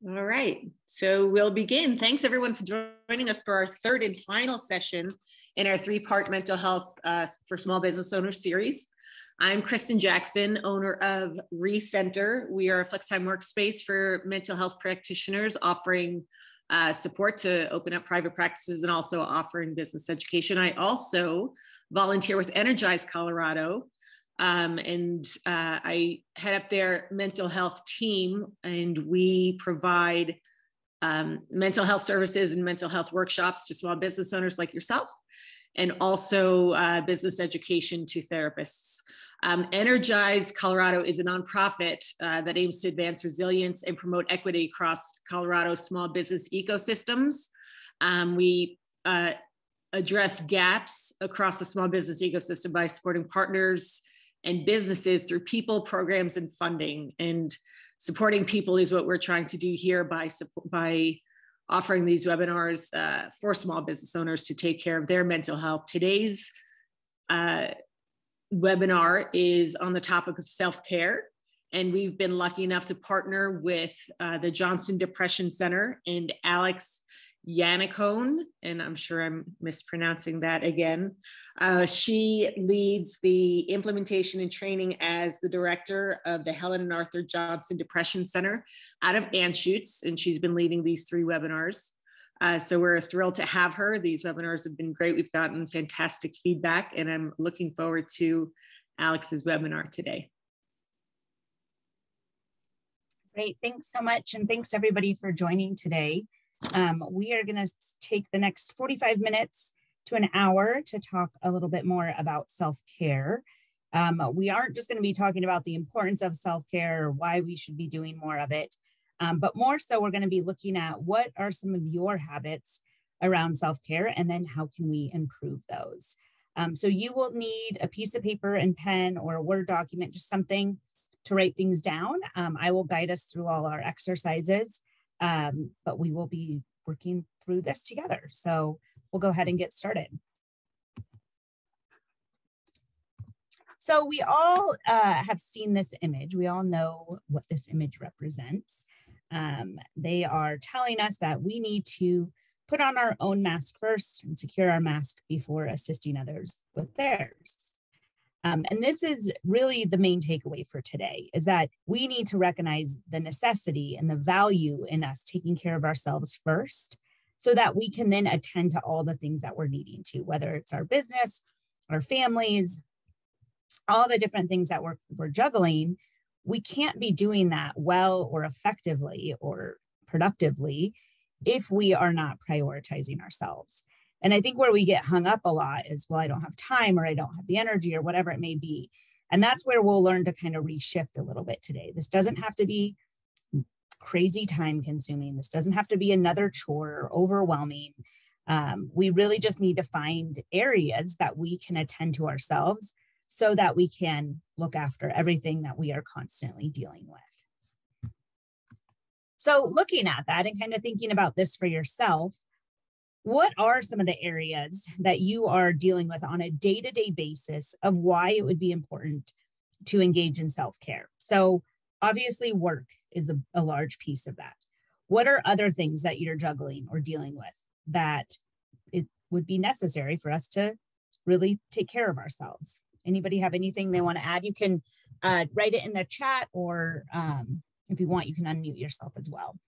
All right, so we'll begin. Thanks everyone for joining us for our third and final session in our three-part mental health for small business owners series. I'm Kristen Jackson, owner of Recenter. We are a flex-time workspace for mental health practitioners offering support to open up private practices and also offering business education. I also volunteer with Energize Colorado. I head up their mental health team, and we provide mental health services and mental health workshops to small business owners like yourself, and also business education to therapists. Energize Colorado is a nonprofit that aims to advance resilience and promote equity across Colorado's small business ecosystems. We address gaps across the small business ecosystem by supporting partners and businesses through people, programs, and funding. And supporting people is what we're trying to do here by offering these webinars for small business owners to take care of their mental health. Today's webinar is on the topic of self-care, and we've been lucky enough to partner with the Johnson Depression Center and Alex Yannicone, and I'm sure I'm mispronouncing that again. She leads the implementation and training as the director of the Helen and Arthur Johnson Depression Center out of Anschutz, and she's been leading these three webinars. So we're thrilled to have her. These webinars have been great. We've gotten fantastic feedback, and I'm looking forward to Alex's webinar today. Great, thanks so much. And thanks everybody for joining today. We are gonna take the next 45 minutes to an hour to talk a little bit more about self-care. We aren't just gonna be talking about the importance of self-care or why we should be doing more of it, but more so we're gonna be looking at what are some of your habits around self-care, and then how can we improve those. So you will need a piece of paper and pen or a Word document, just something to write things down. I will guide us through all our exercises, but we will be working through this together. So we'll go ahead and get started. So we all have seen this image. We all know what this image represents. They are telling us that we need to put on our own mask first and secure our mask before assisting others with theirs. And this is really the main takeaway for today, is that we need to recognize the necessity and the value in us taking care of ourselves first, so that we can then attend to all the things that we're needing to, whether it's our business, our families, all the different things that we're juggling. We can't be doing that well or effectively or productively if we are not prioritizing ourselves. And I think where we get hung up a lot is, well, I don't have time, or I don't have the energy, or whatever it may be. And that's where we'll learn to kind of reshift a little bit today. This doesn't have to be crazy time consuming. This doesn't have to be another chore or overwhelming. We really just need to find areas that we can attend to ourselves so that we can look after everything that we are constantly dealing with. So looking at that and kind of thinking about this for yourself, what are some of the areas that you are dealing with on a day-to-day basis of why it would be important to engage in self-care? So obviously work is a large piece of that. What are other things that you're juggling or dealing with that it would be necessary for us to really take care of ourselves? Anybody have anything they want to add? You can write it in the chat, or if you want, you can unmute yourself as well.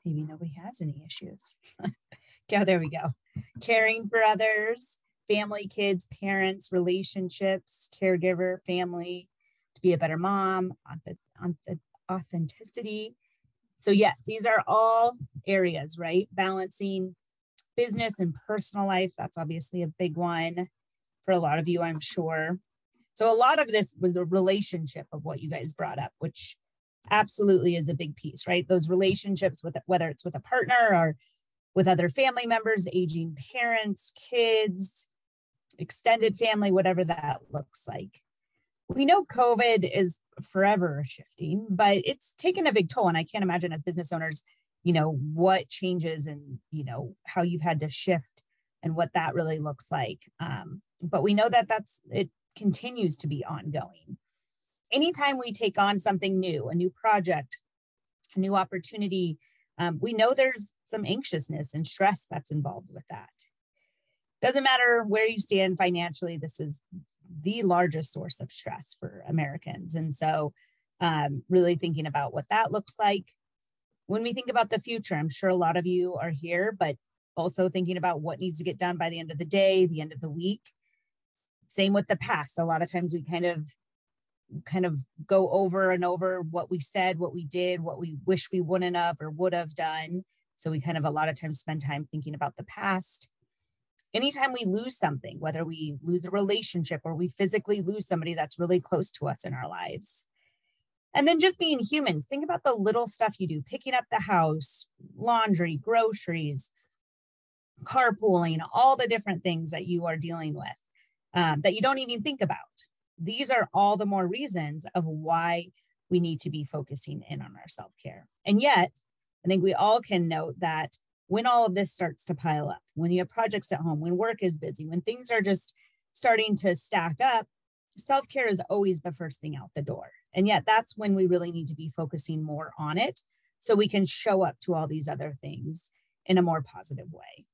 Maybe nobody has any issues. Yeah, there we go. Caring for others, family, kids, parents, relationships, caregiver, family, to be a better mom, on the authenticity. So yes, these are all areas, right? Balancing business and personal life. That's obviously a big one for a lot of you, I'm sure. So a lot of this was a relationship of what you guys brought up, which absolutely is a big piece, right? Those relationships with, whether it's with a partner or with other family members, aging parents, kids, extended family, whatever that looks like. We know COVID is forever shifting, but it's taken a big toll. And I can't imagine as business owners, what changes and, how you've had to shift and what that really looks like. But we know that it continues to be ongoing. Anytime we take on something new, a new project, a new opportunity, we know there's some anxiousness and stress that's involved with that. Doesn't matter where you stand financially, this is the largest source of stress for Americans. And so really thinking about what that looks like. When we think about the future, I'm sure a lot of you are here, but also thinking about what needs to get done by the end of the day, the end of the week. Same with the past. A lot of times we kind of go over and over what we said, what we did, what we wish we wouldn't have or would have done. So we kind of a lot of times spend time thinking about the past. Anytime we lose something, whether we lose a relationship or we physically lose somebody that's really close to us in our lives. And then just being human, think about the little stuff you do, picking up the house, laundry, groceries, carpooling, all the different things that you are dealing with that you don't even think about. These are all the more reasons of why we need to be focusing in on our self-care. And yet, I think we all can note that when all of this starts to pile up, when you have projects at home, when work is busy, when things are just starting to stack up, self-care is always the first thing out the door. And yet that's when we really need to be focusing more on it so we can show up to all these other things in a more positive way.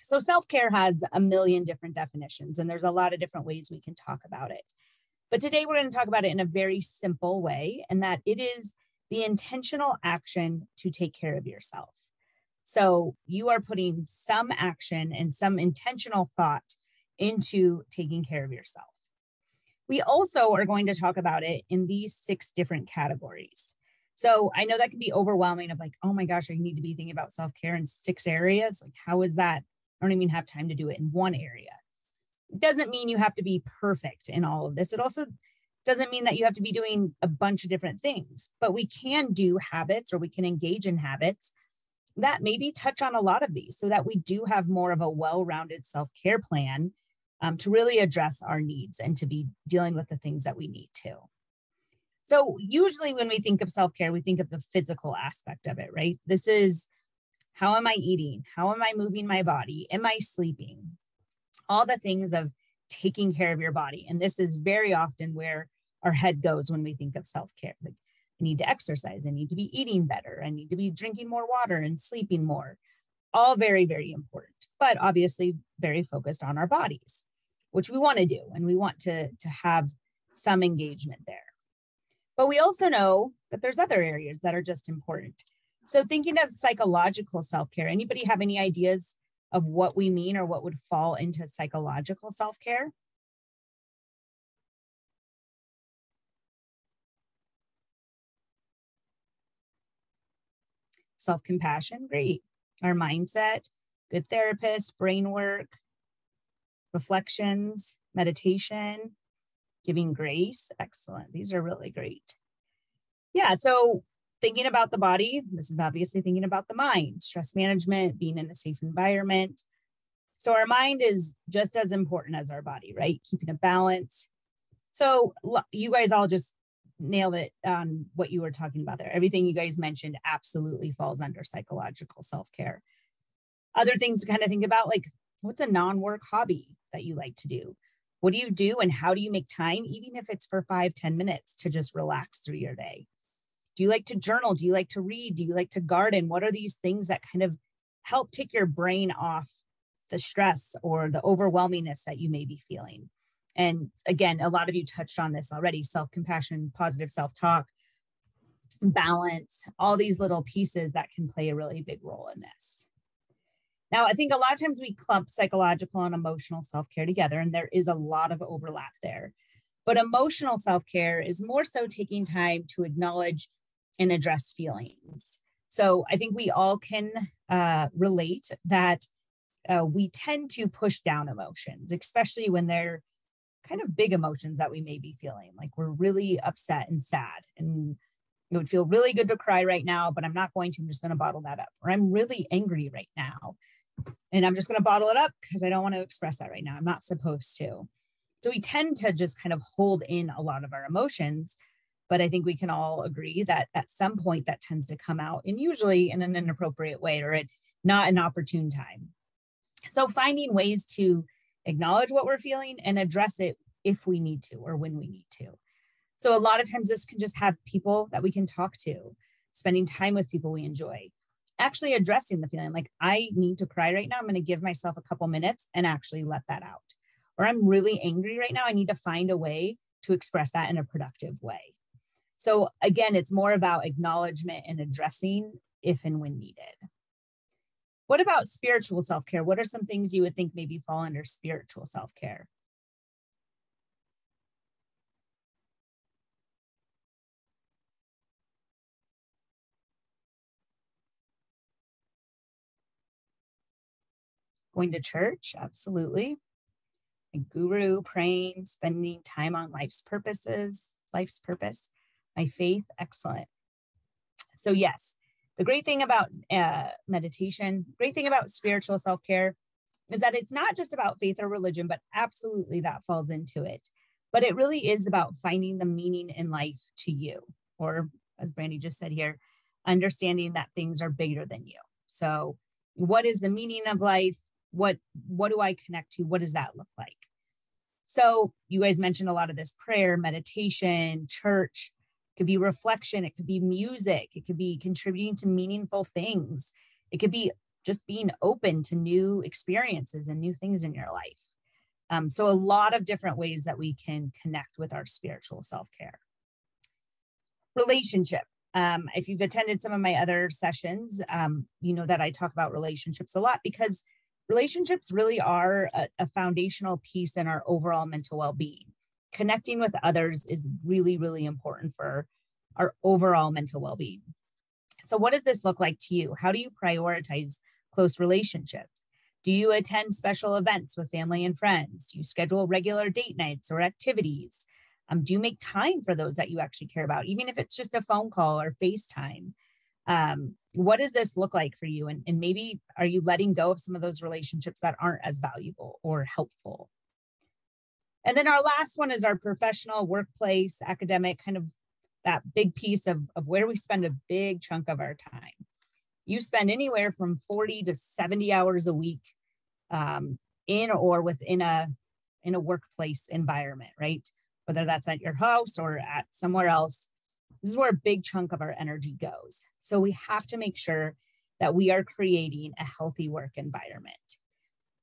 So self-care has a million different definitions, and there's a lot of different ways we can talk about it. But today we're going to talk about it in a very simple way, and that it is the intentional action to take care of yourself. So you are putting some action and some intentional thought into taking care of yourself. We also are going to talk about it in these 6 different categories. So I know that can be overwhelming of like, oh my gosh, I need to be thinking about self-care in 6 areas. Like, how is that? I don't even have time to do it in one area. It doesn't mean you have to be perfect in all of this. It also doesn't mean that you have to be doing a bunch of different things, but we can do habits or we can engage in habits that maybe touch on a lot of these so that we do have more of a well-rounded self-care plan to really address our needs and to be dealing with the things that we need to. So usually when we think of self-care, we think of the physical aspect of it, right? This is, how am I eating? How am I moving my body? Am I sleeping? All the things of taking care of your body. And this is very often where our head goes when we think of self-care. Like, I need to exercise. I need to be eating better. I need to be drinking more water and sleeping more. All very, very important, but obviously very focused on our bodies, which we want to do. And we want to have some engagement there. But we also know that there's other areas that are just important. So thinking of psychological self-care, anybody have any ideas of what we mean or what would fall into psychological self-care? Self-compassion, great. Our mindset, good therapist, brain work, reflections, meditation, giving grace, excellent. These are really great. Yeah, so thinking about the body, this is obviously thinking about the mind, stress management, being in a safe environment. So our mind is just as important as our body, right? Keeping a balance. So you guys all just nailed it on what you were talking about there. Everything you guys mentioned absolutely falls under psychological self-care. Other things to kind of think about, like, what's a non-work hobby that you like to do? What do you do and how do you make time, even if it's for 5-10 minutes, to just relax through your day? Do you like to journal? Do you like to read? Do you like to garden? What are these things that kind of help take your brain off the stress or the overwhelmingness that you may be feeling? And again, a lot of you touched on this already: self-compassion, positive self-talk, balance, all these little pieces that can play a really big role in this. Now, I think a lot of times we clump psychological and emotional self-care together, and there is a lot of overlap there. But emotional self-care is more so taking time to acknowledge and address feelings. So I think we all can relate that we tend to push down emotions, especially when they're kind of big emotions that we may be feeling. Like, we're really upset and sad, and it would feel really good to cry right now, but I'm not going to. I'm just going to bottle that up. Or I'm really angry right now, and I'm just going to bottle it up because I don't want to express that right now. I'm not supposed to. So we tend to just kind of hold in a lot of our emotions, but I think we can all agree that at some point that tends to come out, and usually in an inappropriate way, or it not an opportune time. So finding ways to acknowledge what we're feeling and address it if we need to or when we need to. So a lot of times this can just have people that we can talk to, spending time with people we enjoy, actually addressing the feeling like, I need to cry right now. I'm going to give myself a couple minutes and actually let that out. Or I'm really angry right now. I need to find a way to express that in a productive way. So again, it's more about acknowledgement and addressing if and when needed. What about spiritual self-care? What are some things you would think maybe fall under spiritual self-care? Going to church, absolutely. A guru, praying, spending time on life's purpose. My faith, excellent. So yes, the great thing about meditation, great thing about spiritual self-care is that it's not just about faith or religion, but absolutely that falls into it. But it really is about finding the meaning in life to you, or as Brandy just said here, understanding that things are bigger than you. So what is the meaning of life? What do I connect to? What does that look like? So you guys mentioned a lot of this: prayer, meditation, church. It could be reflection. It could be music. It could be contributing to meaningful things. It could be just being open to new experiences and new things in your life. So a lot of different ways that we can connect with our spiritual self-care. Relationship. If you've attended some of my other sessions, you know that I talk about relationships a lot, because relationships really are a foundational piece in our overall mental well-being. Connecting with others is really, really important for our overall mental well-being. So what does this look like to you? How do you prioritize close relationships? Do you attend special events with family and friends? Do you schedule regular date nights or activities? Do you make time for those that you actually care about, even if it's just a phone call or FaceTime? What does this look like for you? And maybe are you letting go of some of those relationships that aren't as valuable or helpful? And then our last one is our professional, workplace, academic, kind of that big piece of where we spend a big chunk of our time. You spend anywhere from 40 to 70 hours a week in or within a workplace environment, right? Whether that's at your house or at somewhere else. This is where a big chunk of our energy goes. So we have to make sure that we are creating a healthy work environment.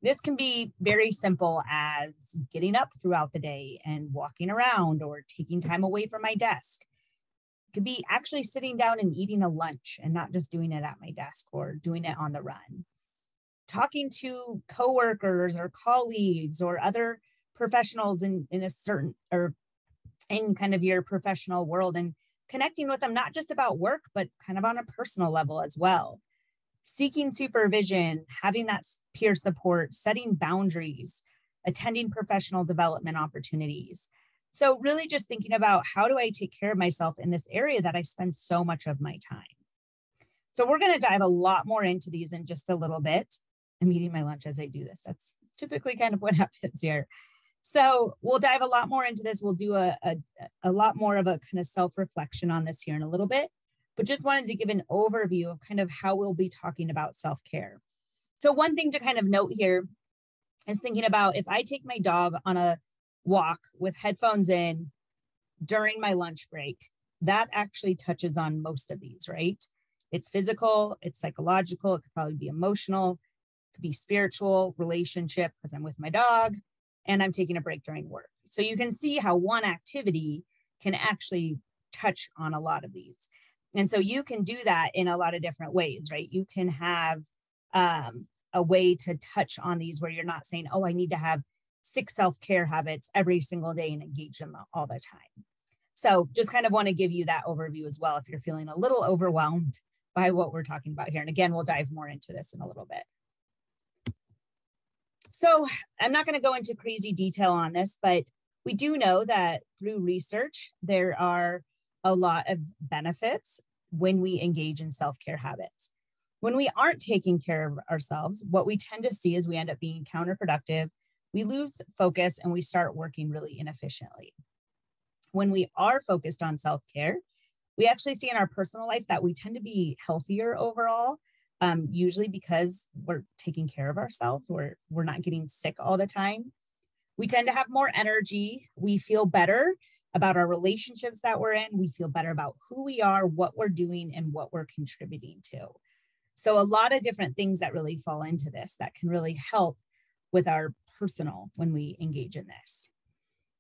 This can be very simple as getting up throughout the day and walking around, or taking time away from my desk. It could be actually sitting down and eating a lunch and not just doing it at my desk or doing it on the run. Talking to coworkers or colleagues or other professionals in a certain, or in kind of your professional world, and connecting with them, not just about work, but kind of on a personal level as well. Seeking supervision, having that peer support, setting boundaries, attending professional development opportunities. So really just thinking about, how do I take care of myself in this area that I spend so much of my time? So we're going to dive a lot more into these in just a little bit. I'm eating my lunch as I do this. That's typically kind of what happens here. So we'll dive a lot more into this. We'll do a lot more of a kind of self-reflection on this here in a little bit, but just wanted to give an overview of kind of how we'll be talking about self-care. So one thing to kind of note here is thinking about, if I take my dog on a walk with headphones in during my lunch break, that actually touches on most of these, right? It's physical, it's psychological, it could probably be emotional, it could be spiritual, relationship, because I'm with my dog, and I'm taking a break during work. So you can see how one activity can actually touch on a lot of these. And so you can do that in a lot of different ways, right? You can have a way to touch on these where you're not saying, oh, I need to have 6 self-care habits every single day and engage them all the time. So just kind of want to give you that overview as well, if you're feeling a little overwhelmed by what we're talking about here. And again, we'll dive more into this in a little bit. So I'm not going to go into crazy detail on this, but we do know that through research, there are a lot of benefits when we engage in self-care habits. When we aren't taking care of ourselves, what we tend to see is we end up being counterproductive, we lose focus, and we start working really inefficiently. When we are focused on self-care, we actually see in our personal life that we tend to be healthier overall. usually because we're taking care of ourselves, we're not getting sick all the time. We tend to have more energy. We feel better about our relationships that we're in. We feel better about who we are, what we're doing, and what we're contributing to. So a lot of different things that really fall into this that can really help with our personal when we engage in this.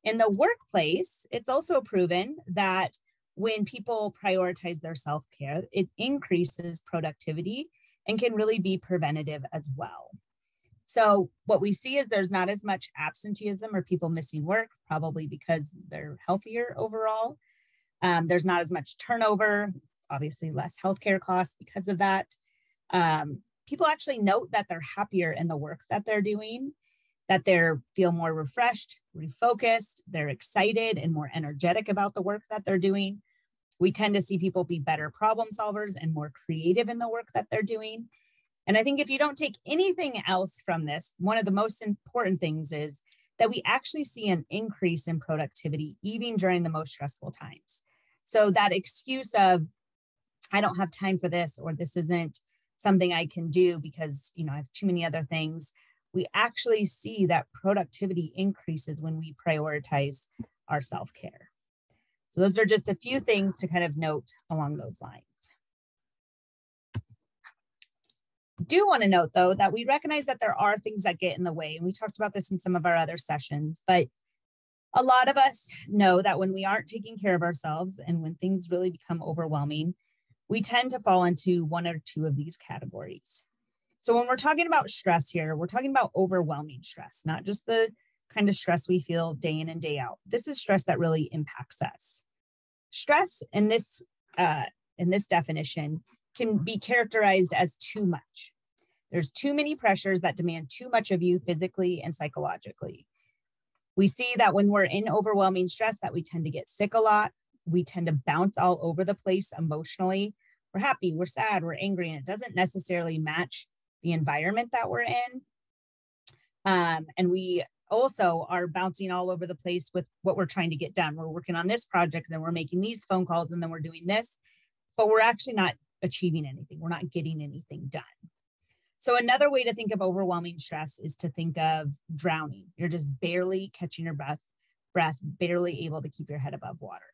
In the workplace, it's also proven that when people prioritize their self-care, it increases productivity and can really be preventative as well. So what we see is there's not as much absenteeism or people missing work, probably because they're healthier overall. There's not as much turnover, obviously less healthcare costs because of that. People actually note that they're happier in the work that they're doing, that they feel more refreshed, refocused, they're excited and more energetic about the work that they're doing. We tend to see people be better problem solvers and more creative in the work that they're doing. And I think if you don't take anything else from this, one of the most important things is that we actually see an increase in productivity even during the most stressful times. So that excuse of, I don't have time for this, or this isn't something I can do because, I have too many other things. We actually see that productivity increases when we prioritize our self-care. So those are just a few things to kind of note along those lines. Do want to note, though, that we recognize that there are things that get in the way. And we talked about this in some of our other sessions, but a lot of us know that when we aren't taking care of ourselves and when things really become overwhelming, we tend to fall into one or two of these categories. So when we're talking about stress here, we're talking about overwhelming stress, not just the kind of stress we feel day in and day out. This is stress that really impacts us. Stress in this definition can be characterized as too much. There's too many pressures that demand too much of you physically and psychologically. We see that when we're in overwhelming stress that we tend to get sick a lot. We tend to bounce all over the place emotionally. We're happy, we're sad, we're angry, and it doesn't necessarily match the environment that we're in. And we also are bouncing all over the place with what we're trying to get done. We're working on this project, then we're making these phone calls, and then we're doing this, but we're actually not achieving anything. We're not getting anything done. So another way to think of overwhelming stress is to think of drowning. You're just barely catching your breath, barely able to keep your head above water.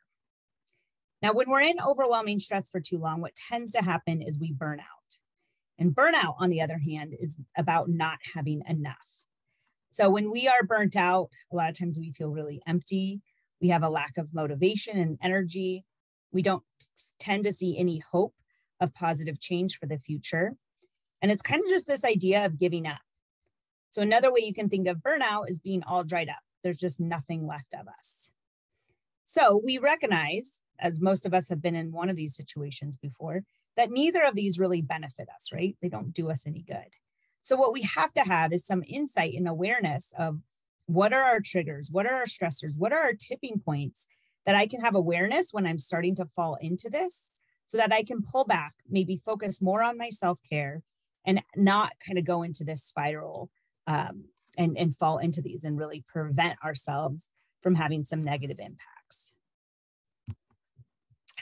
Now, when we're in overwhelming stress for too long, what tends to happen is we burn out. And burnout, on the other hand, is about not having enough. So when we are burnt out, a lot of times we feel really empty. We have a lack of motivation and energy. We don't tend to see any hope of positive change for the future. And it's kind of just this idea of giving up. So another way you can think of burnout is being all dried up. There's just nothing left of us. So we recognize, as most of us have been in one of these situations before, that neither of these really benefit us, right? They don't do us any good. So what we have to have is some insight and awareness of what are our triggers, what are our stressors, what are our tipping points that I can have awareness when I'm starting to fall into this so that I can pull back, maybe focus more on my self-care and not kind of go into this spiral and fall into these and really prevent ourselves from having some negative impacts.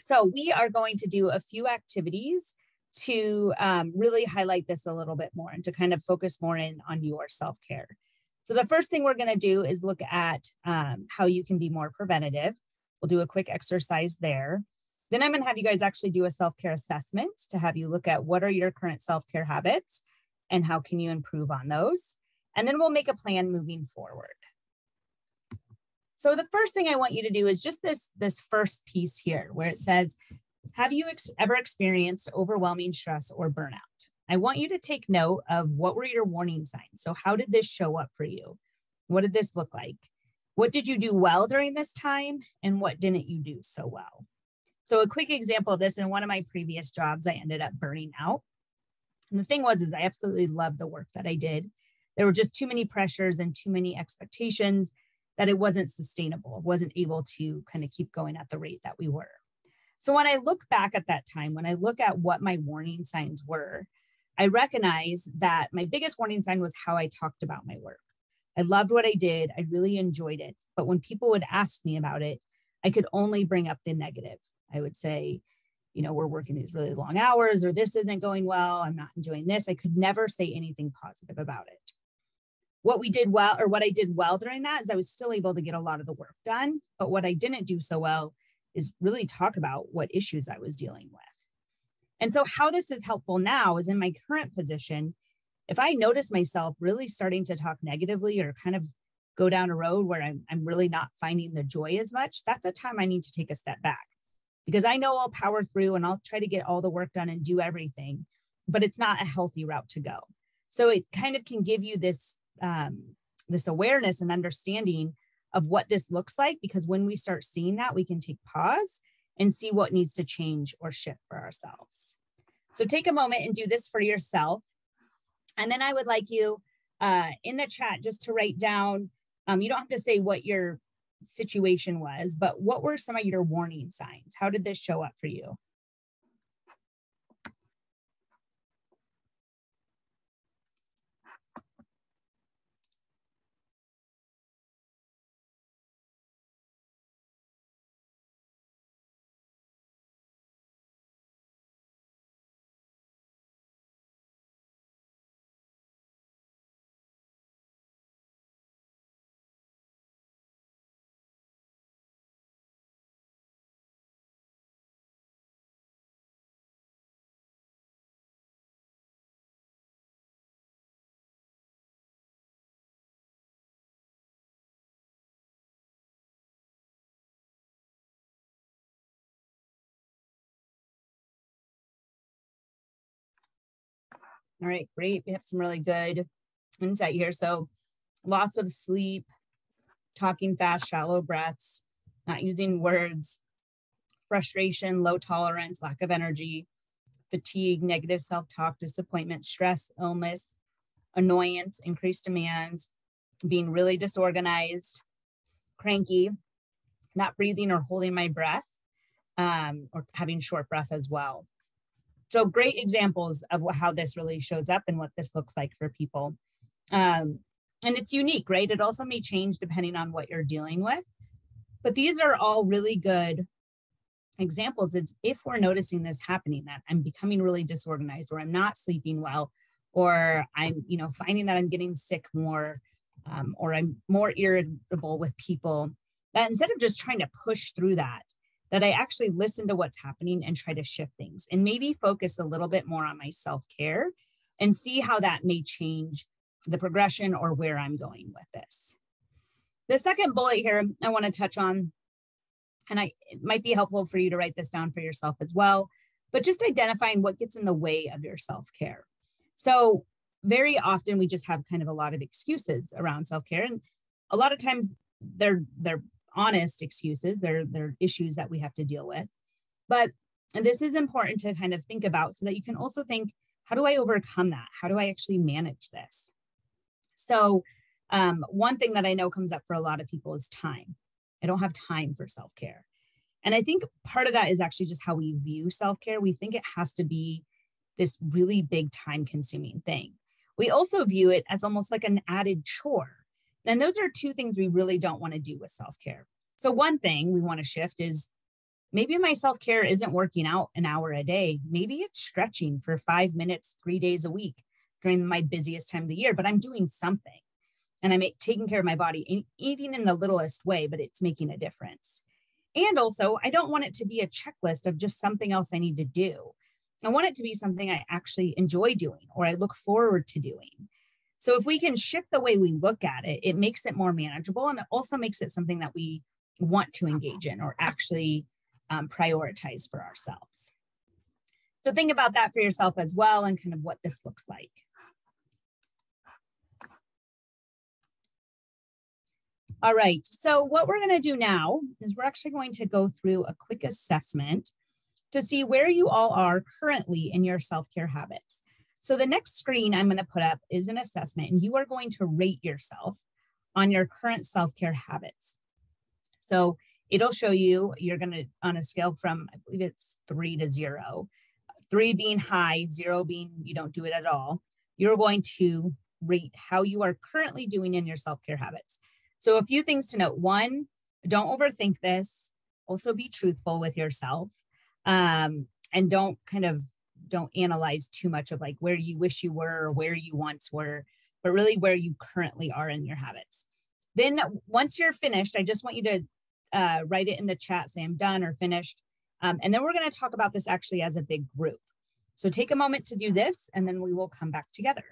So we are going to do a few activities to really highlight this a little bit more and to kind of focus more in on your self-care. So the first thing we're going to do is look at how you can be more preventative. We'll do a quick exercise there. Then I'm going to have you guys actually do a self-care assessment to have you look at what are your current self-care habits and how can you improve on those. And then we'll make a plan moving forward. So the first thing I want you to do is just this first piece here where it says, have you ever experienced overwhelming stress or burnout? I want you to take note of what were your warning signs. So how did this show up for you? What did this look like? What did you do well during this time? And what didn't you do so well? So a quick example of this, in one of my previous jobs, I ended up burning out. And the thing was, I absolutely loved the work that I did. There were just too many pressures and too many expectations that it wasn't sustainable. It wasn't able to kind of keep going at the rate that we were. So when I look back at that time, when I look at what my warning signs were, I recognize that my biggest warning sign was how I talked about my work. I loved what I did. I really enjoyed it. But when people would ask me about it, I could only bring up the negative. I would say, we're working these really long hours, or this isn't going well, I'm not enjoying this. I could never say anything positive about it. What we did well, or what I did well during that, is I was still able to get a lot of the work done. But what I didn't do so well is really talk about what issues I was dealing with. And so how this is helpful now is in my current position, if I notice myself really starting to talk negatively or kind of go down a road where I'm really not finding the joy as much, that's a time I need to take a step back, because I know I'll power through and I'll try to get all the work done and do everything, but it's not a healthy route to go. So it kind of can give you this awareness and understanding of what this looks like, because when we start seeing that, we can take pause and see what needs to change or shift for ourselves. So take a moment and do this for yourself. And then I would like you in the chat just to write down, you don't have to say what your situation was, but what were some of your warning signs? How did this show up for you? All right, great. We have some really good insight here. So loss of sleep, talking fast, shallow breaths, not using words, frustration, low tolerance, lack of energy, fatigue, negative self-talk, disappointment, stress, illness, annoyance, increased demands, being really disorganized, cranky, not breathing or holding my breath, or having short breath as well. So great examples of how this really shows up and what this looks like for people. And it's unique, right? It also may change depending on what you're dealing with. But these are all really good examples. It's if we're noticing this happening, that I'm becoming really disorganized, or I'm not sleeping well, or I'm finding that I'm getting sick more, or I'm more irritable with people, that instead of just trying to push through that I actually listen to what's happening and try to shift things and maybe focus a little bit more on my self-care and see how that may change the progression or where I'm going with this. The second bullet here I want to touch on, and it might be helpful for you to write this down for yourself as well, but just identifying what gets in the way of your self-care. So very often we just have kind of a lot of excuses around self-care, and a lot of times they're honest excuses. They're issues that we have to deal with. But this is important to kind of think about so that you can also think, how do I overcome that? How do I actually manage this? So one thing that I know comes up for a lot of people is time. I don't have time for self-care. And I think part of that is actually just how we view self-care. We think it has to be this really big time-consuming thing. We also view it as almost like an added chore. And those are two things we really don't want to do with self-care. So one thing we want to shift is maybe my self-care isn't working out an hour a day. Maybe it's stretching for 5 minutes, 3 days a week during my busiest time of the year, but I'm doing something and I'm taking care of my body, even in the littlest way, but it's making a difference. And also, I don't want it to be a checklist of just something else I need to do. I want it to be something I actually enjoy doing or I look forward to doing. So if we can shift the way we look at it, it makes it more manageable, and it also makes it something that we want to engage in or actually prioritize for ourselves. So think about that for yourself as well and kind of what this looks like. All right, so what we're going to do now is we're actually going to go through a quick assessment to see where you all are currently in your self-care habits. So the next screen I'm going to put up is an assessment, and you are going to rate yourself on your current self-care habits. So it'll show you, you're going to, on a scale from, I believe it's 3 to 0, 3 being high, 0 being you don't do it at all. You're going to rate how you are currently doing in your self-care habits. So a few things to note. 1, don't overthink this. Also be truthful with yourself. and don't analyze too much of like where you wish you were or where you once were, but really where you currently are in your habits. Then once you're finished, I just want you to write it in the chat, say I'm done or finished. And then we're going to talk about this actually as a big group. So take a moment to do this, and then we will come back together.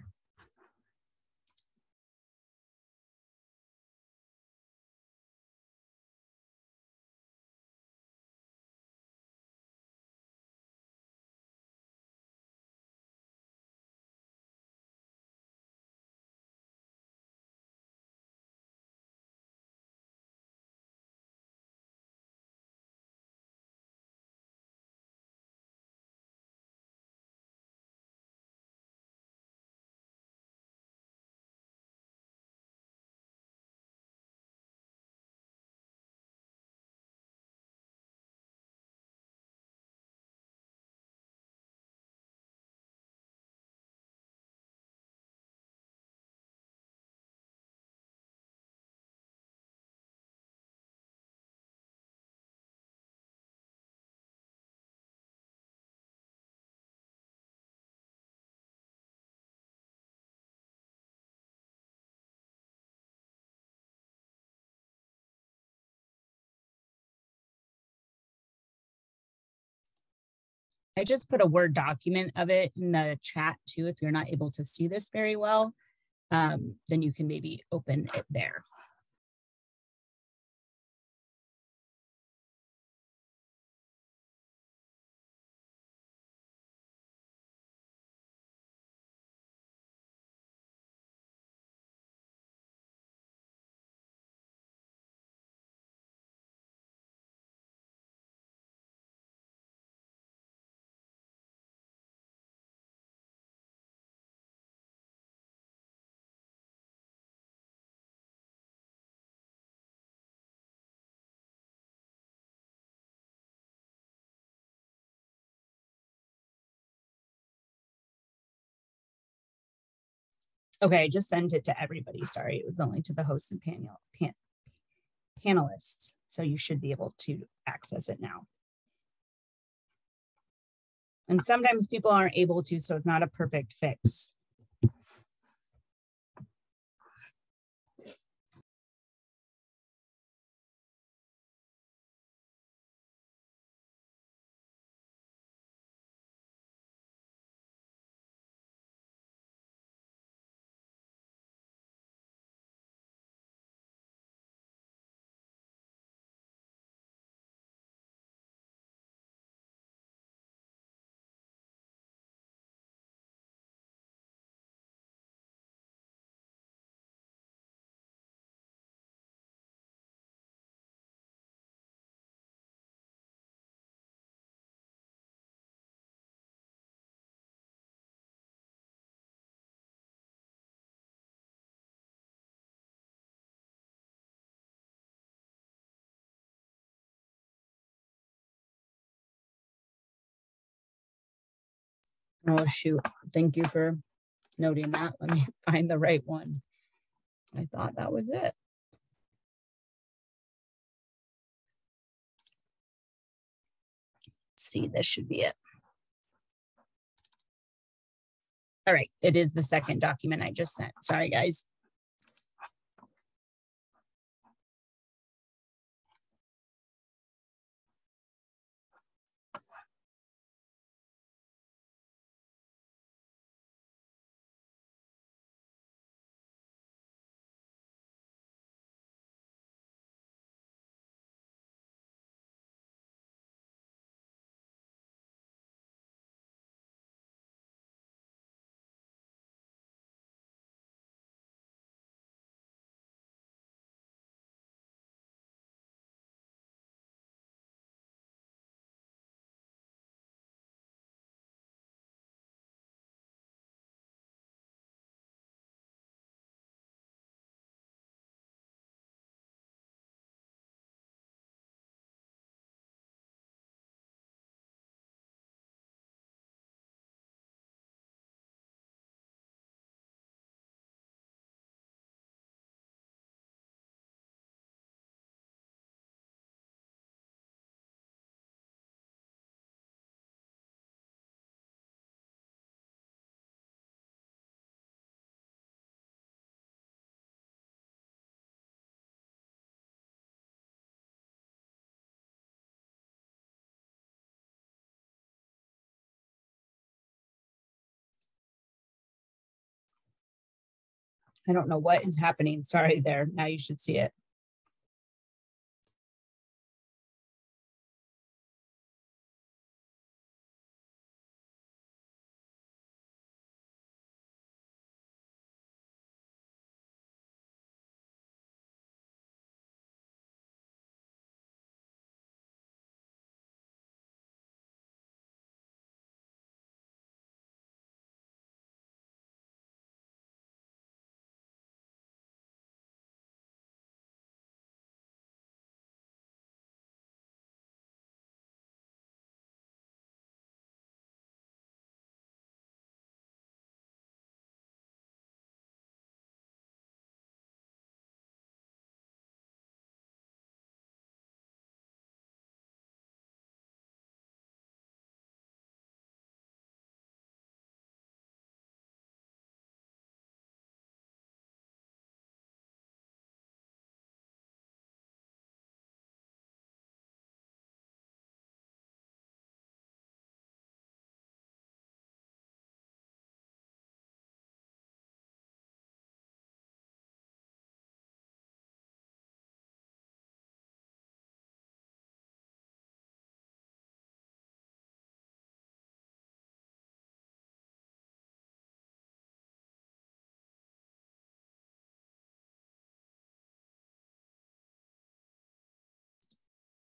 I just put a Word document of it in the chat too. If you're not able to see this very well, then you can maybe open it there. Okay, I just sent it to everybody. Sorry, it was only to the hosts and panelists. So you should be able to access it now. And sometimes people aren't able to, so it's not a perfect fix. Oh, shoot. Thank you for noting that. Let me find the right one. I thought that was it. Let's see, this should be it. All right, it is the second document I just sent. Sorry, guys. I don't know what is happening. Sorry there. Now you should see it.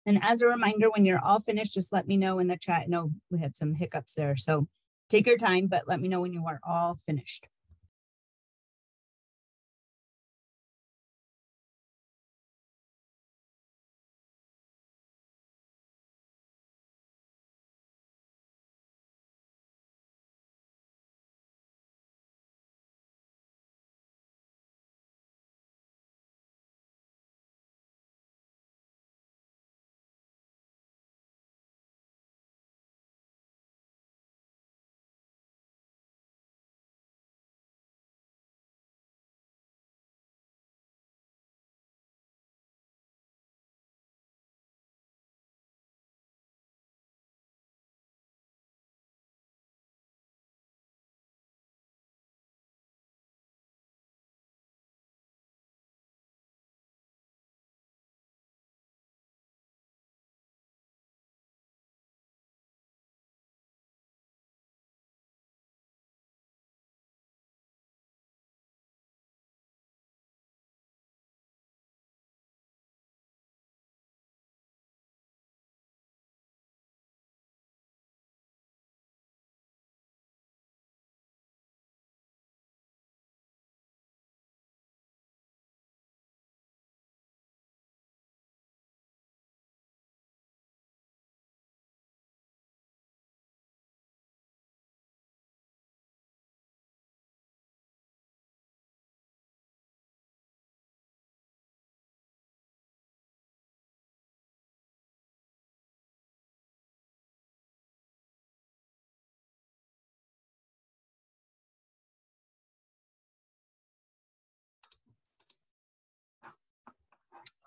And as a reminder, when you're all finished, just let me know in the chat. No, we had some hiccups there. So take your time, but let me know when you are all finished.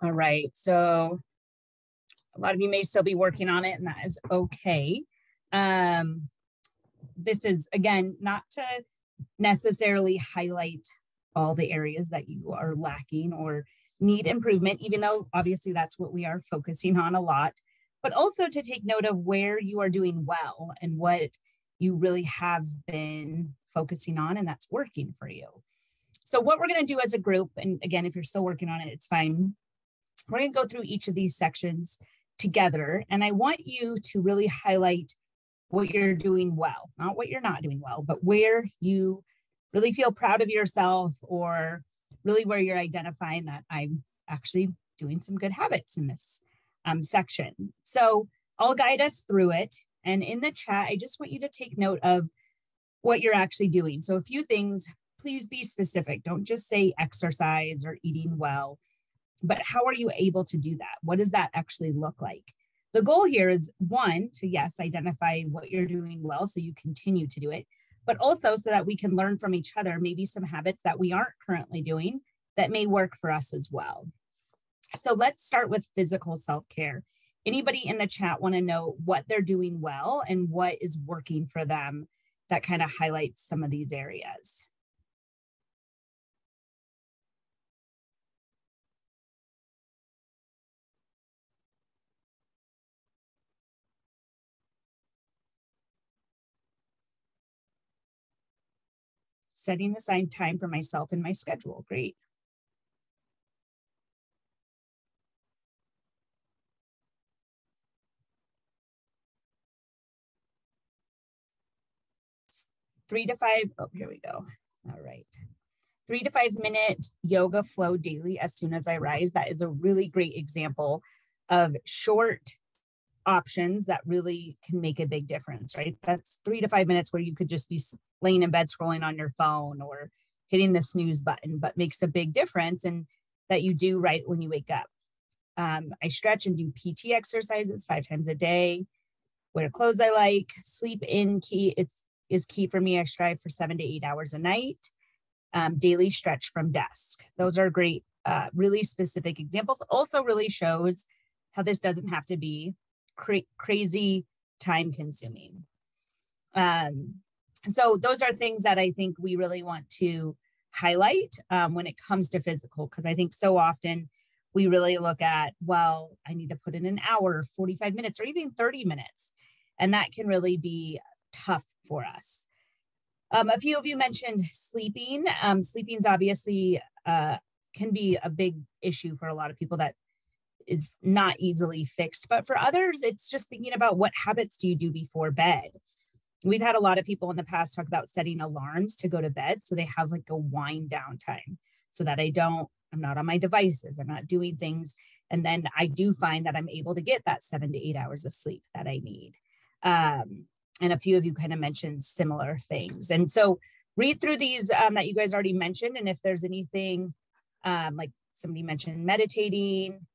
All right, so a lot of you may still be working on it, and that is okay. This is, again, not to necessarily highlight all the areas that you are lacking or need improvement, even though obviously that's what we are focusing on a lot, but also to take note of where you are doing well and what you really have been focusing on and that's working for you. So what we're going to do as a group, and again, if you're still working on it, it's fine. We're going to go through each of these sections together, and I want you to really highlight what you're doing well, not what you're not doing well, but where you really feel proud of yourself, or really where you're identifying that I'm actually doing some good habits in this section. So I'll guide us through it. And in the chat, I just want you to take note of what you're actually doing. So a few things, please be specific. Don't just say exercise or eating well, but how are you able to do that? What does that actually look like? The goal here is, one, to yes, identify what you're doing well so you continue to do it, but also so that we can learn from each other, maybe some habits that we aren't currently doing that may work for us as well. So let's start with physical self-care. Anybody in the chat want to know what they're doing well and what is working for them that kind of highlights some of these areas? setting aside time for myself in my schedule. Great. Here we go. All right. 3 to 5 minute yoga flow daily as soon as I rise. That is a really great example of short options that really can make a big difference, right? That's 3 to 5 minutes where you could just be laying in bed scrolling on your phone or hitting the snooze button, but makes a big difference and that you do right when you wake up. I stretch and do PT exercises 5 times a day, wear clothes I like, sleep in is key for me. I strive for 7 to 8 hours a night. Daily stretch from desk. Those are great, really specific examples. Also really shows how this doesn't have to be crazy time consuming. So those are things that I think we really want to highlight when it comes to physical, because I think so often we really look at, well, I need to put in an hour, 45 minutes, or even 30 minutes. And that can really be tough for us. A few of you mentioned sleeping. Sleeping is obviously can be a big issue for a lot of people that is not easily fixed. But for others, it's just thinking about what habits do you do before bed. We've had a lot of people in the past talk about setting alarms to go to bed so they have like a wind down time so that I'm not on my devices, I'm not doing things. And then I do find that I'm able to get that 7 to 8 hours of sleep that I need. And a few of you kind of mentioned similar things. And so read through these that you guys already mentioned. And if there's anything like somebody mentioned meditating,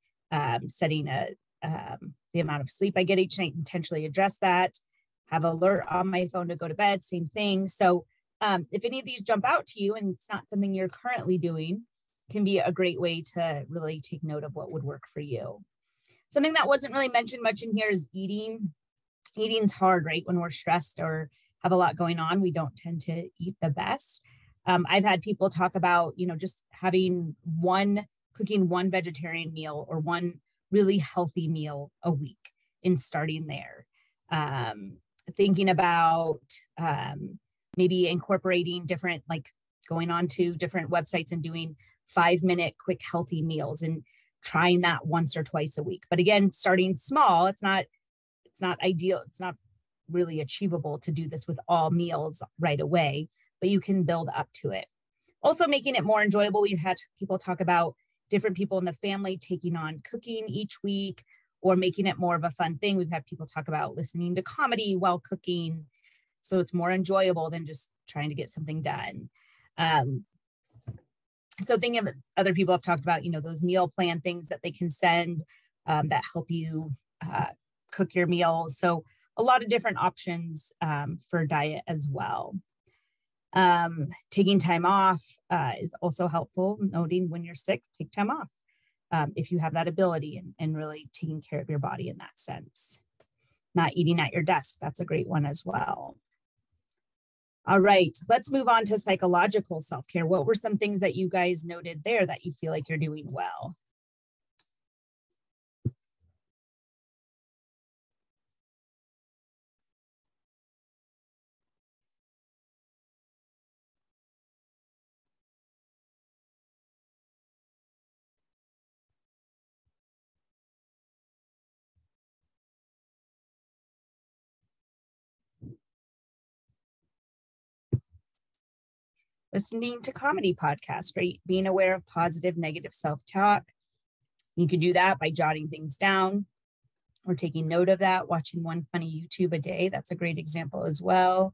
setting the amount of sleep I get each night, intentionally address that, have alert on my phone to go to bed, same thing. So if any of these jump out to you and it's not something you're currently doing, can be a great way to really take note of what would work for you. Something that wasn't really mentioned much in here is eating. Eating's hard, right? When we're stressed or have a lot going on, we don't tend to eat the best. I've had people talk about, just cooking one vegetarian meal or one really healthy meal a week and starting there. Thinking about maybe incorporating different, like going on to different websites and doing 5-minute quick healthy meals and trying that once or twice a week. But again, starting small, it's not ideal. It's not really achievable to do this with all meals right away, but you can build up to it. Also making it more enjoyable. We've had people talk about different people in the family taking on cooking each week or making it more of a fun thing. We've had people talk about listening to comedy while cooking. So it's more enjoyable than just trying to get something done. So thinking of other people have talked about, those meal plan things that they can send that help you cook your meals. So a lot of different options for diet as well. Taking time off is also helpful. Noting when you're sick, take time off if you have that ability and really taking care of your body in that sense. Not eating at your desk, that's a great one as well. All right, let's move on to psychological self-care. What were some things that you guys noted there that you feel like you're doing well? Listening to comedy podcasts, right? Being aware of positive, negative self-talk. You can do that by jotting things down or taking note of that, watching one funny YouTube a day. That's a great example as well.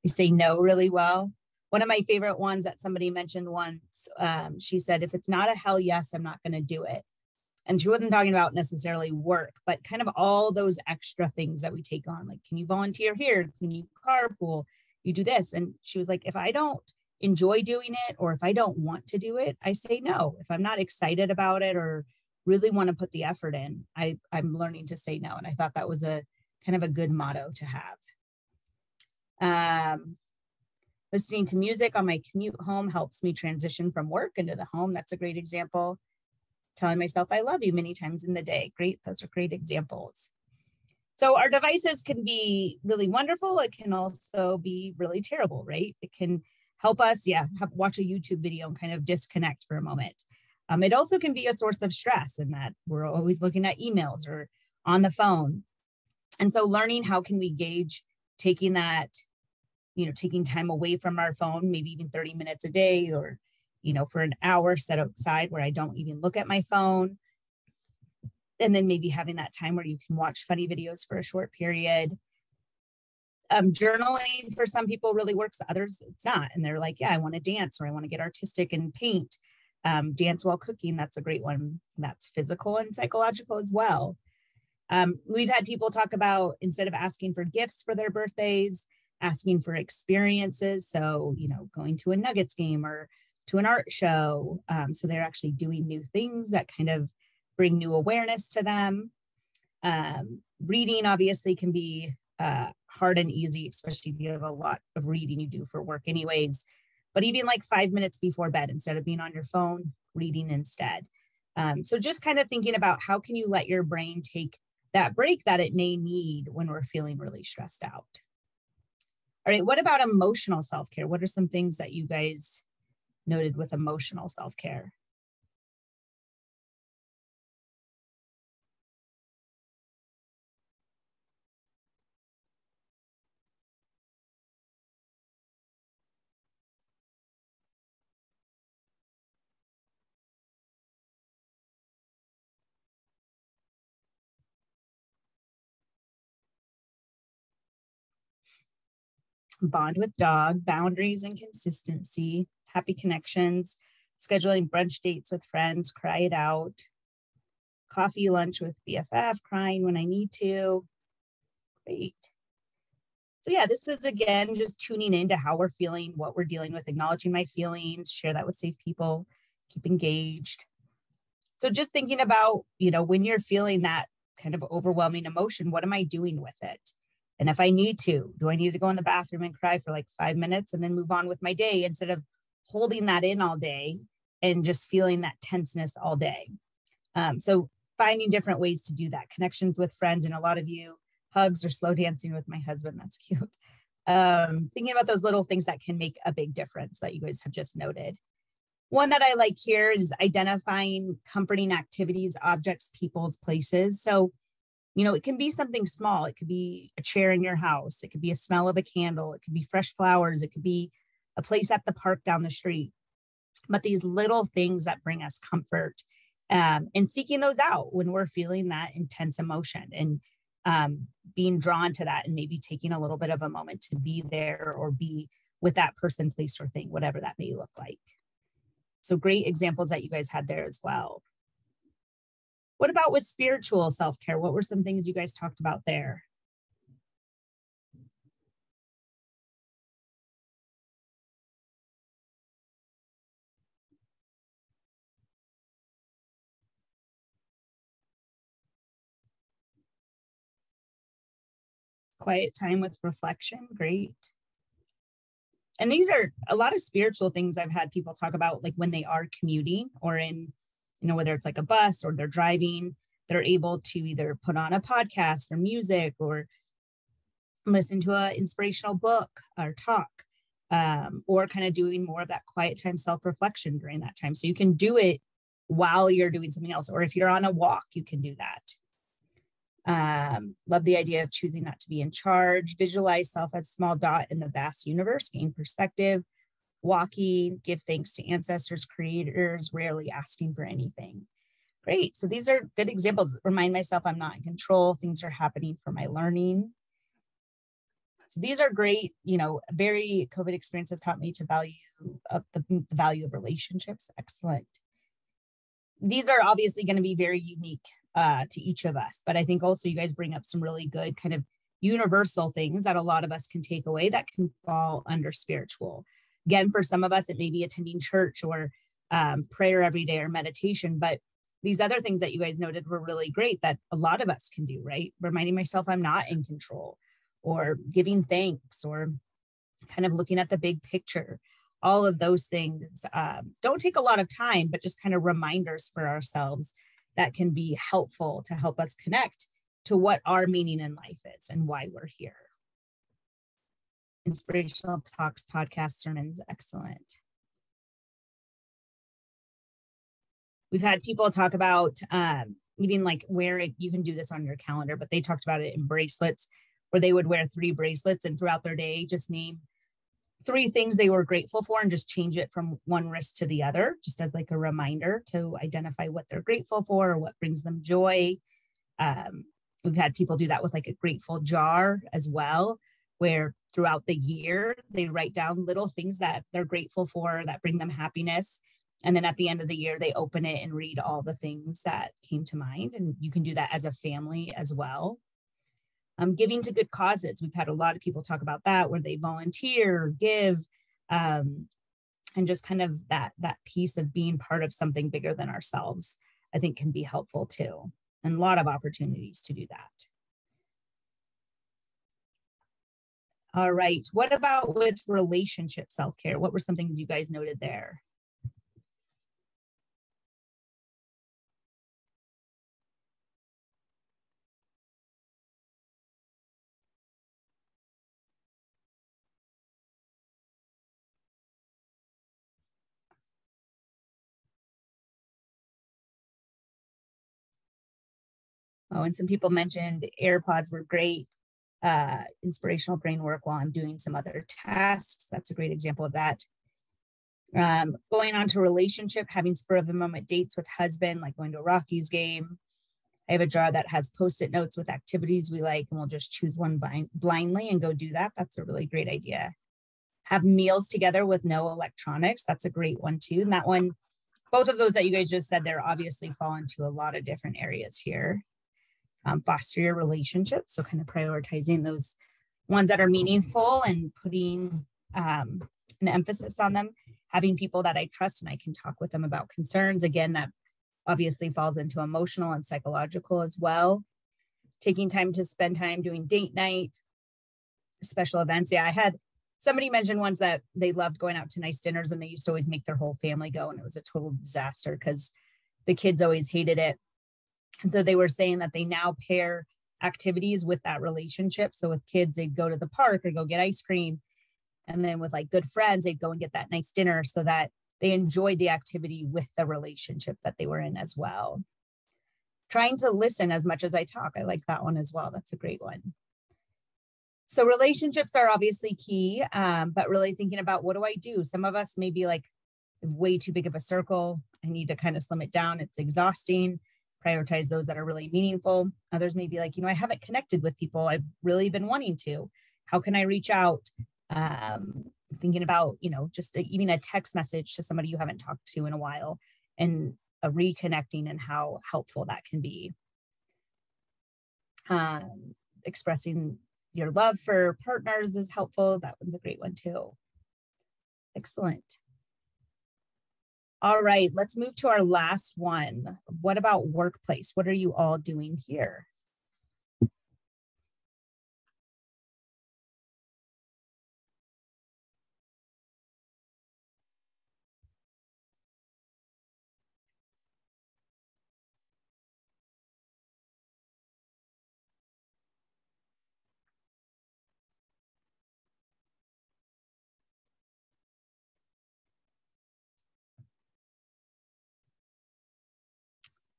You say no really well. One of my favorite ones that somebody mentioned once, she said, if it's not a hell yes, I'm not going to do it. And she wasn't talking about necessarily work, but kind of all those extra things that we take on. Like, can you volunteer here? Can you carpool? You do this. And she was like, if I don't enjoy doing it, or if I don't want to do it, I say no. If I'm not excited about it or really want to put the effort in, I'm learning to say no. And I thought that was a kind of a good motto to have. Listening to music on my commute home helps me transition from work into the home. That's a great example. Telling myself I love you many times in the day. Great. Those are great examples. So our devices can be really wonderful. It can also be really terrible, right? It can help us, watch a YouTube video and kind of disconnect for a moment. It also can be a source of stress in that we're always looking at emails or on the phone. And so learning how can we gauge taking that, taking time away from our phone, maybe even 30 minutes a day, or, for an hour set aside where I don't even look at my phone. And then maybe having that time where you can watch funny videos for a short period. Journaling for some people really works, others it's not. And they're like, I want to dance, or I want to get artistic and paint. Dance while cooking, that's a great one. That's physical and psychological as well. We've had people talk about, instead of asking for gifts for their birthdays, asking for experiences. So, going to a Nuggets game or to an art show. So they're actually doing new things that kind of bring new awareness to them. Reading obviously can be hard and easy, especially if you have a lot of reading you do for work anyways. But even like 5 minutes before bed, instead of being on your phone, reading instead. So just kind of thinking about how can you let your brain take that break that it may need when we're feeling really stressed out. All right, what about emotional self-care? What are some things that you guys noted with emotional self-care? Bond with dog, boundaries and consistency, happy connections, scheduling brunch dates with friends, cry it out, coffee, lunch with BFF, crying when I need to. Great. So this is again, just tuning into how we're feeling, what we're dealing with, acknowledging my feelings, share that with safe people, keep engaged. So just thinking about, when you're feeling that kind of overwhelming emotion, what am I doing with it? And if I need to, do I need to go in the bathroom and cry for like 5 minutes and then move on with my day instead of holding that in all day and just feeling that tenseness all day? So finding different ways to do that. Connections with friends, and a lot of you, hugs or slow dancing with my husband. That's cute. Thinking about those little things that can make a big difference that you guys have just noted. One that I like here is identifying comforting activities, objects, people's, places. So it can be something small. It could be a chair in your house. It could be a smell of a candle. It could be fresh flowers. It could be a place at the park down the street. But these little things that bring us comfort, and seeking those out when we're feeling that intense emotion, and being drawn to that, and maybe taking a little bit of a moment to be there or be with that person, place, or thing, whatever that may look like. So great examples that you guys had there as well. What about with spiritual self-care? What were some things you guys talked about there? Quiet time with reflection, great. And these are a lot of spiritual things I've had people talk about, like when they are commuting or in, whether it's like a bus or they're driving, they're able to either put on a podcast or music or listen to an inspirational book or talk, or kind of doing more of that quiet time self-reflection during that time. So you can do it while you're doing something else, or if you're on a walk, you can do that. Love the idea of choosing not to be in charge, visualize self as a small dot in the vast universe, gain perspective, walking, give thanks to ancestors, creators, rarely asking for anything. Great. So these are good examples. Remind myself I'm not in control. Things are happening for my learning. So these are great, very COVID experience has taught me to value the value of relationships. Excellent. These are obviously going to be very unique to each of us, but I think also you guys bring up some really good kind of universal things that a lot of us can take away that can fall under spiritual. Again, for some of us, it may be attending church or prayer every day or meditation, but these other things that you guys noted were really great that a lot of us can do, right? Reminding myself I'm not in control, or giving thanks, or kind of looking at the big picture. All of those things don't take a lot of time, but just kind of reminders for ourselves that can be helpful to help us connect to what our meaning in life is and why we're here. Inspirational talks, podcasts, sermons, excellent. We've had people talk about even like you can do this on your calendar, but they talked about it in bracelets, where they would wear 3 bracelets and throughout their day, just name 3 things they were grateful for and just change it from one wrist to the other, just as like a reminder to identify what they're grateful for or what brings them joy. We've had people do that with like a grateful jar as well, where throughout the year, they write down little things that they're grateful for that bring them happiness. And then at the end of the year, they open it and read all the things that came to mind. And you can do that as a family as well. Giving to good causes. We've had a lot of people talk about that, where they volunteer, give, and just kind of that piece of being part of something bigger than ourselves, I think can be helpful too. And a lot of opportunities to do that. All right. What about with relationship self-care? What were some things you guys noted there? Oh, and some people mentioned AirPods were great. Inspirational brain work while I'm doing some other tasks. That's a great example of that. Going on to relationship, having spur of the moment dates with husband, like going to a Rockies game. I have a jar that has Post-it notes with activities we like, and we'll just choose one blindly and go do that. That's a really great idea. Have meals together with no electronics. That's a great one too. And that one, both of those that you guys just said there obviously fall into a lot of different areas here. Foster your relationships. So kind of prioritizing those ones that are meaningful and putting an emphasis on them. Having people that I trust and I can talk with them about concerns. Again, that obviously falls into emotional and psychological as well. Taking time to spend time doing date night, special events. Yeah, I had somebody mention once that they loved going out to nice dinners and they used to always make their whole family go. And it was a total disaster because the kids always hated it. So they were saying that they now pair activities with that relationship. So with kids, they'd go to the park or go get ice cream. And then with like good friends, they'd go and get that nice dinner so that they enjoyed the activity with the relationship that they were in as well. Trying to listen as much as I talk. I like that one as well. That's a great one. So relationships are obviously key, but really thinking about what do I do? Some of us may be like way too big of a circle. I need to kind of slim it down. It's exhausting. Prioritize those that are really meaningful. Others may be like, I haven't connected with people I've really been wanting to. How can I reach out? Thinking about, just even a text message to somebody you haven't talked to in a while and a reconnecting and how helpful that can be. Expressing your love for partners is helpful. That one's a great one too. Excellent. All right, let's move to our last one. What about workplace? What are you all doing here?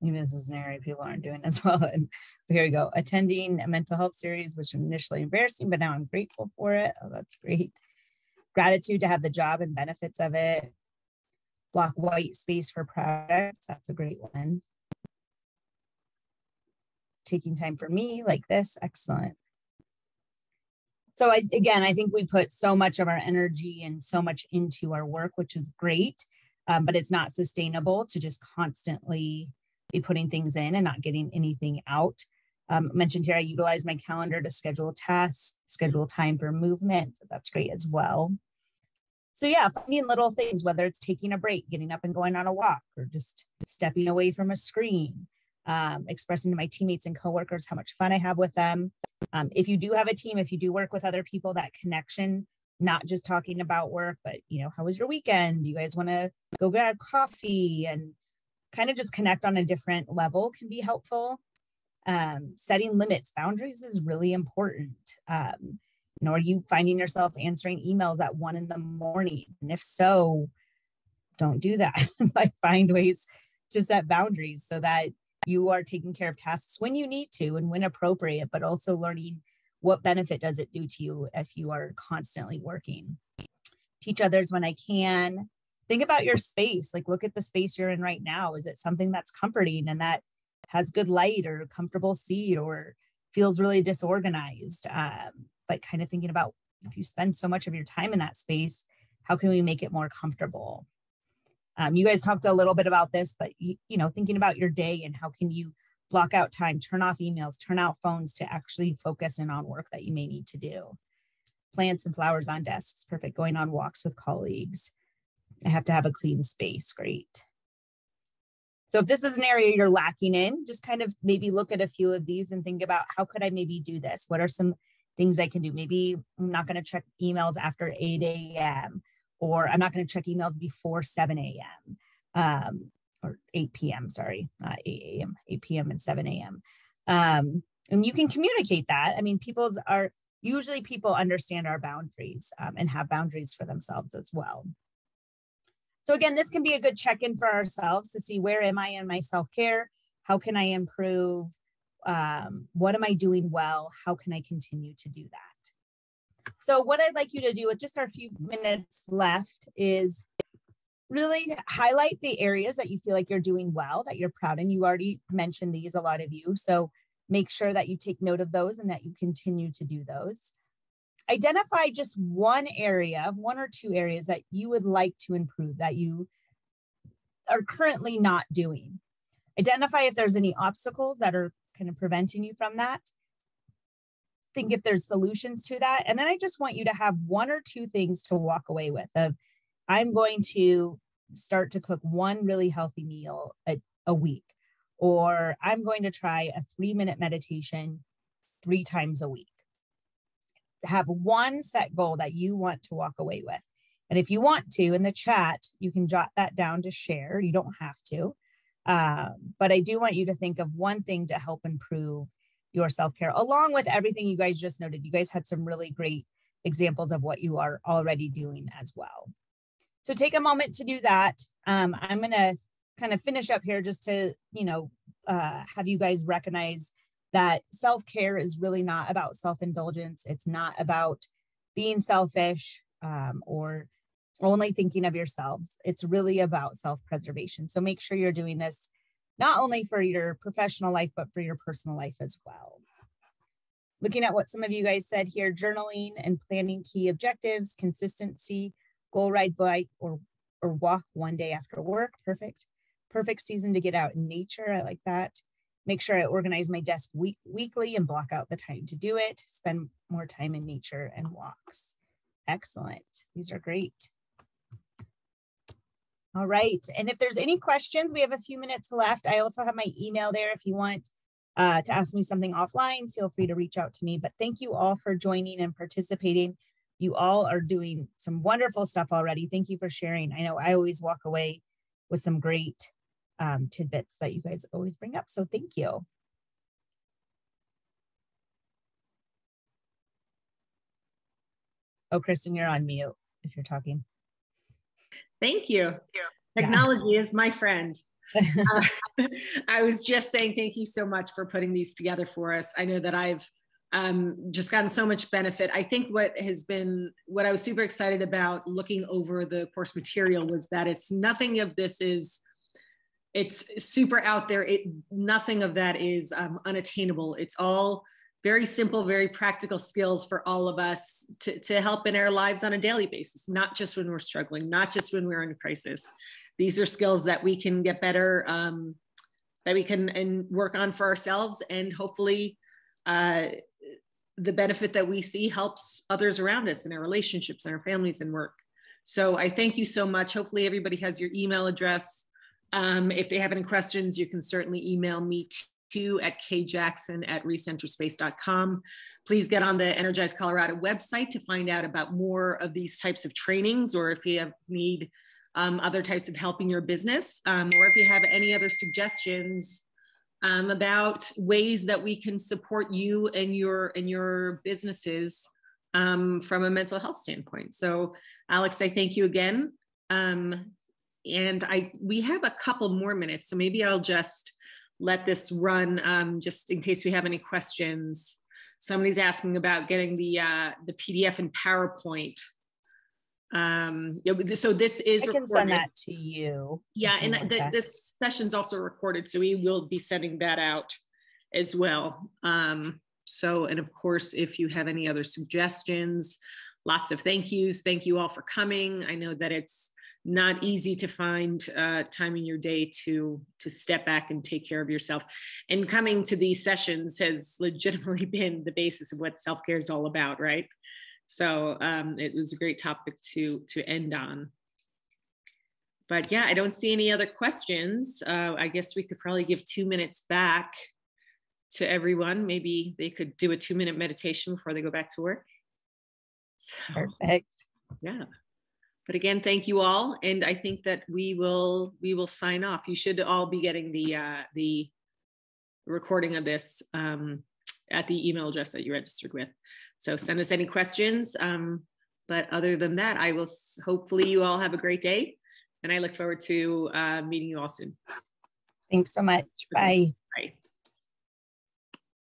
Maybe this is an area people aren't doing as well. And here we go. Attending a mental health series, which was initially embarrassing, but now I'm grateful for it. Oh, that's great. Gratitude to have the job and benefits of it. Block white space for projects. That's a great one. Taking time for me like this. Excellent. So I think we put so much of our energy and so much into our work, which is great, but it's not sustainable to just constantly be putting things in and not getting anything out. Mentioned here, I utilize my calendar to schedule tasks, schedule time for movement. That's great as well. So yeah, finding little things, whether it's taking a break, getting up and going on a walk, or just stepping away from a screen, expressing to my teammates and coworkers how much fun I have with them. If you do have a team, if you do work with other people, that connection, not just talking about work, but how was your weekend? Do you guys want to go grab coffee and kind of just connect on a different level can be helpful. Setting limits, boundaries is really important. You know, are you finding yourself answering emails at 1 a.m? And if so, don't do that. Like, find ways to set boundaries so that you are taking care of tasks when you need to and when appropriate, but also learning what benefit does it do to you if you are constantly working. Teach others when I can. Think about your space. Like, look at the space you're in right now. Is it something that's comforting and that has good light or a comfortable seat, or feels really disorganized? But kind of thinking about, if you spend so much of your time in that space, how can we make it more comfortable? You guys talked a little bit about this, but thinking about your day and how can you block out time, turn off emails, turn out phones to actually focus in on work that you may need to do. Plants and flowers on desks, perfect. Going on walks with colleagues. I have to have a clean space, great. So if this is an area you're lacking in, just kind of maybe look at a few of these and think about, how could I maybe do this? What are some things I can do? Maybe I'm not going to check emails after 8 a.m. or I'm not going to check emails before 7 a.m. Or 8 p.m. Sorry, not 8 a.m., 8 p.m. and 7 a.m. And you can communicate that. I mean, people understand our boundaries and have boundaries for themselves as well. So again, this can be a good check-in for ourselves to see, where am I in my self-care? How can I improve? What am I doing well? How can I continue to do that? So what I'd like you to do with just our few minutes left is really highlight the areas that you feel like you're doing well, that you're proud. And you already mentioned these, a lot of you. So make sure that you take note of those and that you continue to do those. Identify just one or two areas that you would like to improve, that you are currently not doing. Identify if there's any obstacles that are kind of preventing you from that. Think if there's solutions to that. And then I just want you to have one or two things to walk away with of, I'm going to start to cook one really healthy meal a week, or I'm going to try a 3-minute meditation 3 times a week. Have one set goal that you want to walk away with. And if you want to, in the chat, you can jot that down to share. You don't have to. But I do want you to think of one thing to help improve your self-care, along with everything you guys just noted. You guys had some really great examples of what you are already doing as well. So take a moment to do that. I'm going to kind of finish up here just to, have you guys recognize that self-care is really not about self-indulgence. It's not about being selfish or only thinking of yourselves. It's really about self-preservation. So make sure you're doing this not only for your professional life, but for your personal life as well. Looking at what some of you guys said here, journaling and planning key objectives, consistency, goal, ride, bike, or walk one day after work. Perfect. Perfect season to get out in nature. I like that. Make sure I organize my desk weekly and block out the time to do it. Spend more time in nature and walks. Excellent. These are great. All right. And if there's any questions, we have a few minutes left. I also have my email there. If you want to ask me something offline, feel free to reach out to me. But thank you all for joining and participating. You all are doing some wonderful stuff already. Thank you for sharing. I know I always walk away with some great tidbits that you guys always bring up. So thank you. Oh, Kristen, you're on mute if you're talking. Thank you. Technology is my friend. I was just saying thank you so much for putting these together for us. I know that I've just gotten so much benefit. I think what I was super excited about looking over the course material was that nothing of this is, it's super out there. Nothing of that is unattainable. It's all very simple, very practical skills for all of us to help in our lives on a daily basis, not just when we're struggling, not just when we're in a crisis. These are skills that we can get better, that we can work on for ourselves, and hopefully the benefit that we see helps others around us in our relationships and our families and work. So I thank you so much. Hopefully everybody has your email address. If they have any questions, you can certainly email me at kjackson@recenterspace.com. Please get on the Energize Colorado website to find out about more of these types of trainings, or if you need other types of help in your business, or if you have any other suggestions about ways that we can support you and your businesses from a mental health standpoint. So Alex, I thank you again. And we have a couple more minutes, so maybe I'll just let this run just in case we have any questions. Somebody's asking about getting the PDF and PowerPoint. So this is I can recorded. send that to you. Yeah, and this session's also recorded, so we will be sending that out as well. So, and of course, if you have any other suggestions, lots of thank yous. Thank you all for coming. I know that it's not easy to find time in your day to step back and take care of yourself. And coming to these sessions has legitimately been the basis of what self-care is all about, right? So it was a great topic to end on. But yeah, I don't see any other questions. I guess we could probably give 2 minutes back to everyone. Maybe they could do a 2-minute meditation before they go back to work. So, perfect. Yeah. But again, thank you all. And I think that we will sign off. You should all be getting the recording of this at the email address that you registered with. So send us any questions. But other than that, I will hopefully you all have a great day. And I look forward to meeting you all soon. Thanks so much. Bye. Bye.